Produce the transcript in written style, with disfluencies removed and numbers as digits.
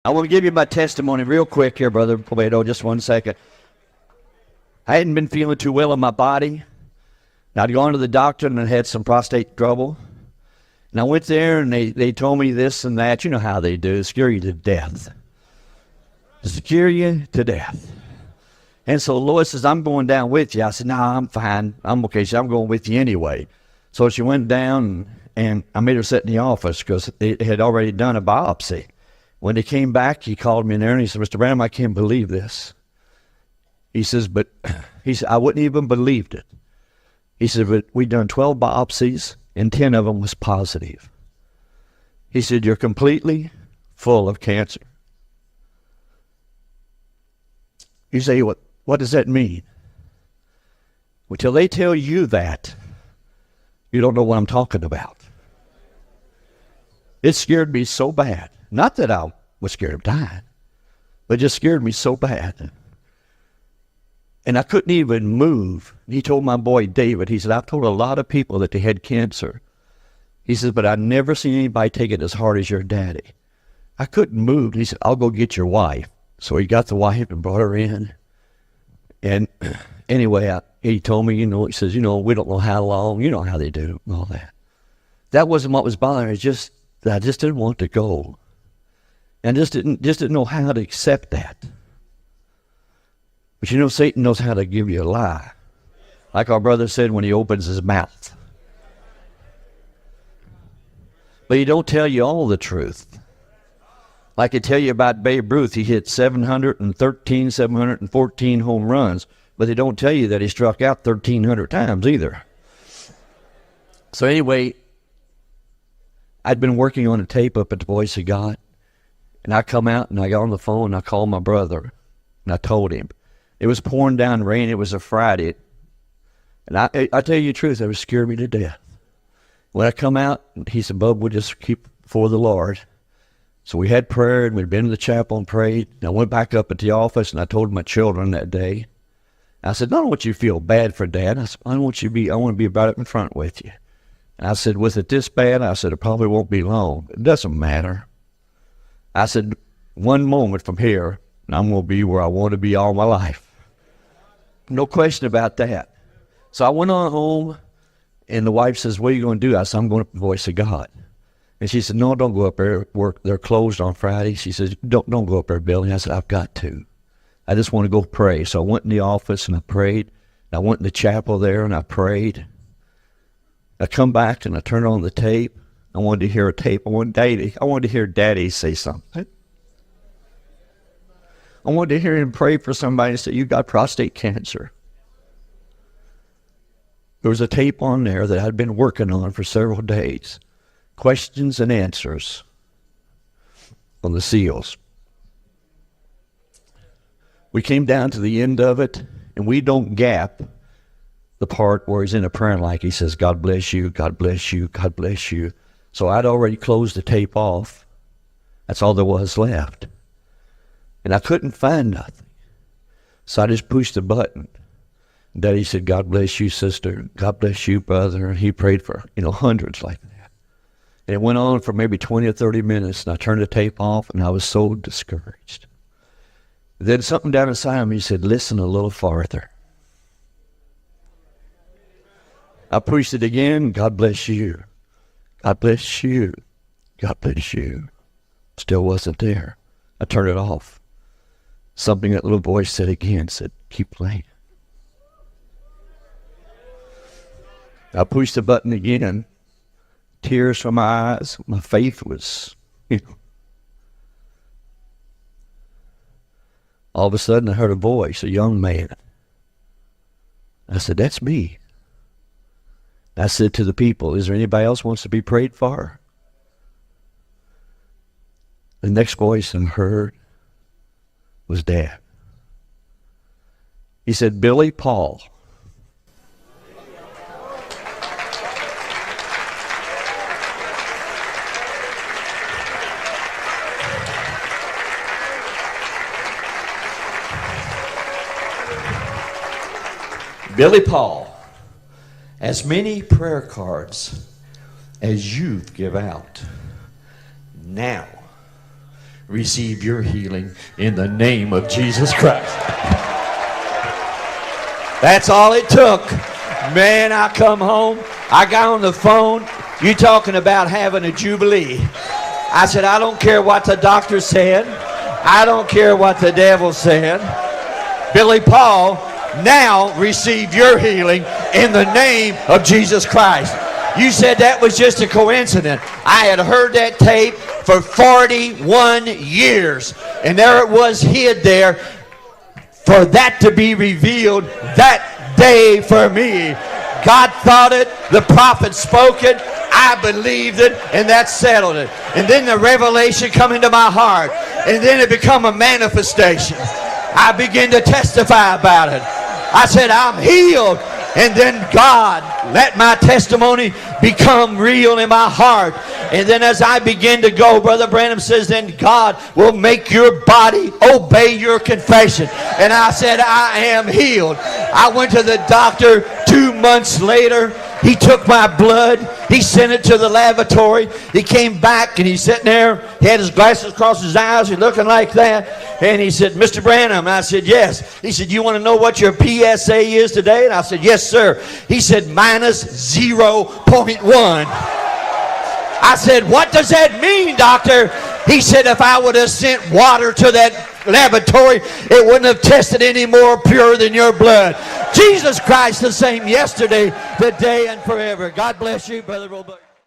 I want to give you my testimony real quick here, Brother Pobedo, just 1 second. I hadn't been feeling too well in my body. And I'd gone to the doctor and I had some prostate trouble. And I went there and they told me this and that. You know how they do, scare you to death. Scare you to death. And so Lois says, I'm going down with you. I said, no, I'm fine. I'm okay. She said, I'm going with you anyway. So she went down and I made her sit in the office because they had already done a biopsy. When they came back, he called me in there and he said, Mr. Branham, I can't believe this. He says, I wouldn't even believed it. He said, but we'd done 12 biopsies and 10 of them was positive. He said, you're completely full of cancer. You say, what does that mean? Well, till they tell you that, you don't know what I'm talking about. It scared me so bad. Not that I was scared of dying, but it just scared me so bad. And I couldn't even move. He told my boy David, he said, I've told a lot of people that they had cancer. He said, but I've never seen anybody take it as hard as your daddy. I couldn't move. He said, I'll go get your wife. So he got the wife and brought her in. And anyway, he told me, he says, we don't know how long, you know how they do and all that. That wasn't what was bothering me. I just didn't want to go. And just didn't know how to accept that. But Satan knows how to give you a lie. Like our brother said when he opens his mouth. But he don't tell you all the truth. Like I tell you about Babe Ruth, he hit 714 home runs, but they don't tell you that he struck out 1,300 times either. So anyway, I'd been working on a tape up at the Voice of God, and I come out and I got on the phone and I called my brother, and I told him. It was pouring down rain. It was a Friday. And I tell you the truth, it was scared me to death. When I come out, he said, Bub, we'll just keep before the Lord. So we had prayer, and we'd been in the chapel and prayed. And I went back up at the office, and I told my children that day. I said, I don't want you to feel bad for Dad. I said, I want to be right up in front with you. And I said, with it this bad, I said, it probably won't be long. It doesn't matter. I said, one moment from here, and I'm going to be where I want to be all my life. No question about that. So I went on home, and the wife says, what are you going to do? I said, I'm going to the Voice of God. And she said, no, don't go up there. They're closed on Friday. She says, don't go up there, Billy. I said, I've got to. I just want to go pray. So I went in the office, and I prayed. And I went in the chapel there, and I prayed. I come back, and I turned on the tape. I wanted to hear a tape. I wanted to hear Daddy say something. I wanted to hear him pray for somebody and say, you got prostate cancer. There was a tape on there that I'd been working on for several days. Questions and answers on the seals. We came down to the end of it, and we don't gap the part where he's in a prayer like he says, God bless you, God bless you, God bless you. So I'd already closed the tape off. That's all there was left. And I couldn't find nothing. So I just pushed the button. Daddy said, God bless you, sister. God bless you, brother. And he prayed for, hundreds like that. And it went on for maybe 20 or 30 minutes, and I turned the tape off, and I was so discouraged. Then something down inside of me said, listen a little farther. I pushed it again. God bless you. God bless you. God bless you. Still wasn't there. I turned it off. Something that little voice said again, said, keep playing. I pushed the button again. Tears from my eyes. My faith was, All of a sudden I heard a voice, a young man. I said, that's me. I said to the people, is there anybody else wants to be prayed for? The next voice I heard was Dad. He said, Billy Pol. Billy Pol, as many prayer cards as youth give out, now receive your healing in the name of Jesus Christ. That's all it took. Man, I come home. I got on the phone. You talking about having a jubilee. I said, I don't care what the doctor said. I don't care what the devil said. Billy Pol, now receive your healing in the name of Jesus Christ. You said that was just a coincidence. I had heard that tape for 41 years. And there it was hid there for that to be revealed that day for me. God thought it, the prophet spoke it, I believed it, and that settled it. And then the revelation come into my heart, and then it become a manifestation. I began to testify about it. I said, I'm healed. And then God let my testimony become real in my heart. And then as I begin to go, Brother Branham says, then God will make your body obey your confession. And I said, I am healed. I went to the doctor 2 months later. He took my blood. He sent it to the laboratory. He came back and he's sitting there. He had his glasses across his eyes. He's looking like that. And he said, Mr. Branham. And I said, yes. He said, you want to know what your PSA is today? And I said, yes, sir. He said, minus 0.1. I said, what does that mean, doctor? He said, if I would have sent water to that laboratory, it wouldn't have tested any more pure than your blood. Jesus Christ the same yesterday, today, and forever. God bless you, Brother Robert.